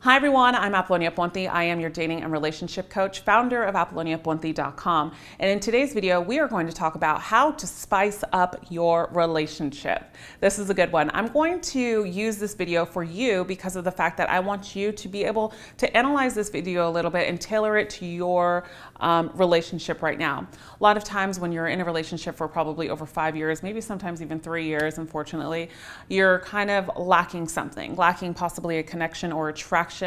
Hi everyone, I'm Apollonia Ponti. I am your dating and relationship coach, founder of ApolloniaPonti.com. And in today's video, we are going to talk about how to spice up your relationship. This is a good one. I'm going to use this video for you because of the fact that I want you to be able to analyze this video a little bit and tailor it to your relationship right now. A lot of times when you're in a relationship for probably over 5 years, maybe sometimes even 3 years, unfortunately, you're kind of lacking something, lacking possibly a connection or attraction,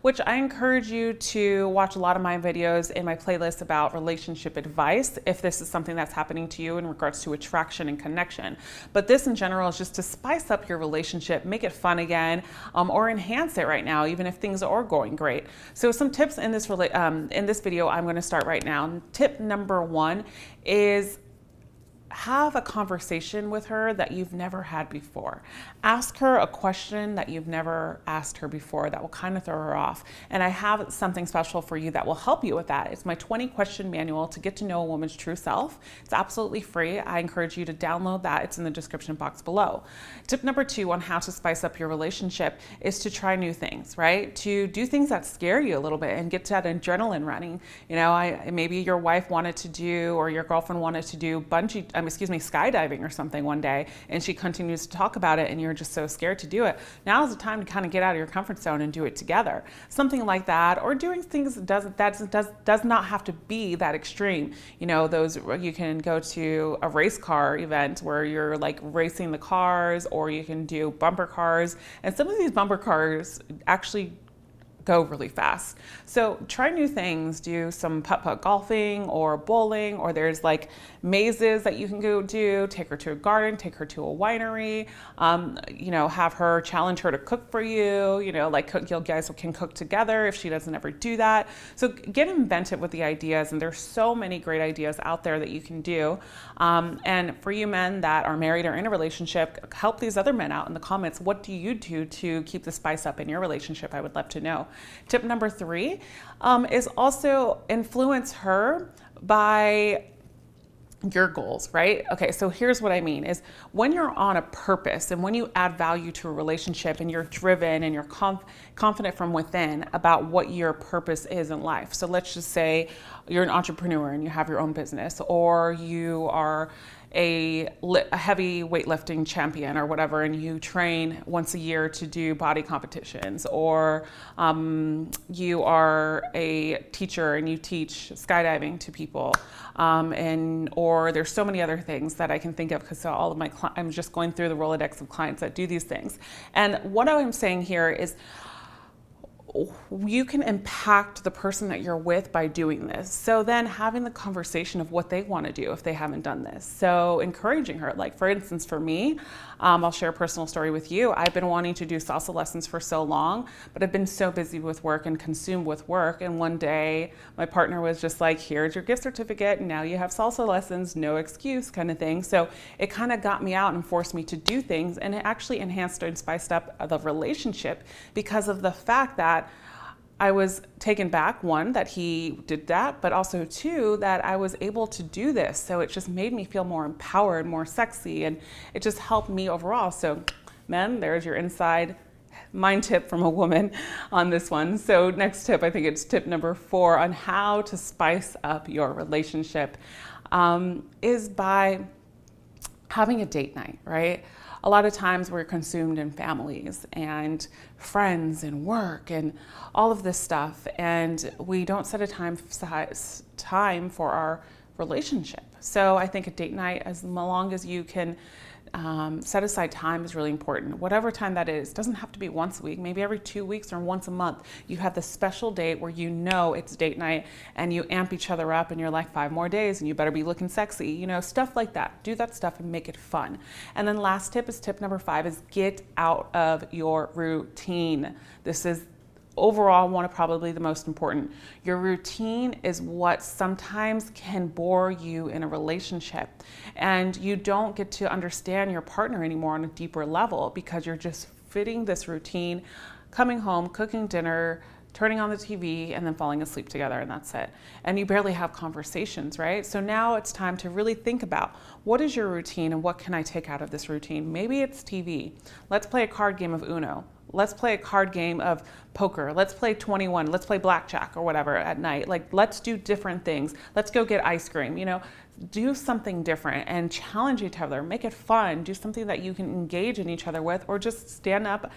which I encourage you to watch a lot of my videos in my playlist about relationship advice if this is something that's happening to you in regards to attraction and connection. But this in general is just to spice up your relationship, make it fun again, or enhance it right now, even if things are going great. So some tips in this video I'm going to start right now. Tip number 1 is have a conversation with her that you've never had before. Ask her a question that you've never asked her before that will kind of throw her off. And I have something special for you that will help you with that. It's my 20 question manual to get to know a woman's true self. It's absolutely free. I encourage you to download that. It's in the description box below. Tip number 2 on how to spice up your relationship is to try new things, right? To do things that scare you a little bit and get that adrenaline running. You know, maybe your wife wanted to do, or your girlfriend wanted to do skydiving or something one day, and she continues to talk about it and you're just so scared to do it. Now is the time to kind of get out of your comfort zone and do it together. Something like that, or doing things that does not have to be that extreme. You know, you can go to a race car event where you're like racing the cars, or you can do bumper cars, and some of these bumper cars actually go really fast. So try new things, do some putt-putt golfing or bowling, or there's like mazes that you can go do, take her to a garden, take her to a winery, you know, have her challenge her to cook for you, you know, like you guys can cook together if she doesn't ever do that. So get inventive with the ideas, and there's so many great ideas out there that you can do. And for you men that are married or in a relationship, help these other men out in the comments. What do you do to keep the spice up in your relationship? I would love to know. Tip number 3 is also influence her by your goals, right? Okay, so here's what I mean is when you're on a purpose and when you add value to a relationship and you're driven and you're confident from within about what your purpose is in life. So let's just say you're an entrepreneur and you have your own business, or you are a heavy weightlifting champion or whatever, and you train once a year to do body competitions, or you are a teacher and you teach skydiving to people, or there's so many other things that I can think of because all of I'm just going through the Rolodex of clients that do these things. And what I'm saying here is you can impact the person that you're with by doing this. So then having the conversation of what they want to do if they haven't done this. So encouraging her, like for instance, for me, I'll share a personal story with you. I've been wanting to do salsa lessons for so long, but I've been so busy with work and consumed with work. And one day my partner was just like, here's your gift certificate. And now you have salsa lessons, no excuse kind of thing. So it kind of got me out and forced me to do things. And it actually enhanced and spiced up the relationship because of the fact that I was taken back, 1, that he did that, but also 2, that I was able to do this. So it just made me feel more empowered, more sexy, and it just helped me overall. So men, there's your inside mind tip from a woman on this one. So next tip, I think it's tip number 4 on how to spice up your relationship is by having a date night, right? A lot of times we're consumed in families and friends and work and all of this stuff, and we don't set a time for our relationship. So I think a date night, as long as you can set aside time, is really important. Whatever time that is, doesn't have to be once a week, maybe every 2 weeks or once a month. You have this special date where you know it's date night and you amp each other up and you're like 5 more days and you better be looking sexy, you know, stuff like that. Do that stuff and make it fun. And then last tip is tip number 5 is get out of your routine. This is overall one of probably the most important. Your routine is what sometimes can bore you in a relationship, and you don't get to understand your partner anymore on a deeper level because you're just fitting this routine, coming home, cooking dinner, turning on the TV, and then falling asleep together, and that's it. And you barely have conversations, right? So now it's time to really think about what is your routine and what can I take out of this routine? Maybe it's TV. Let's play a card game of Uno. Let's play a card game of poker. Let's play 21. Let's play blackjack or whatever at night. Like, let's do different things. Let's go get ice cream. Do something different and challenge each other. Make it fun. Do something that you can engage in each other with, or just stay up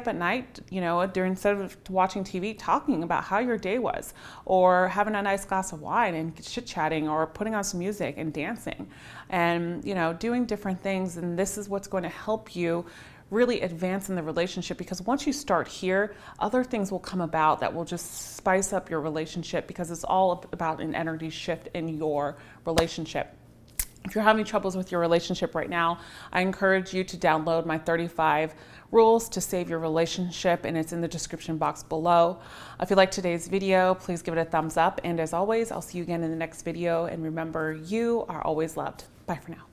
at night, instead of watching TV, talking about how your day was, or having a nice glass of wine and chit-chatting, or putting on some music and dancing, and doing different things. And this is what's going to help you really advance in the relationship, because once you start here, other things will come about that will just spice up your relationship, because it's all about an energy shift in your relationship. If you're having troubles with your relationship right now, I encourage you to download my 35 rules to save your relationship, and it's in the description box below. If you like today's video, please give it a thumbs up. And as always, I'll see you again in the next video. And remember, you are always loved. Bye for now.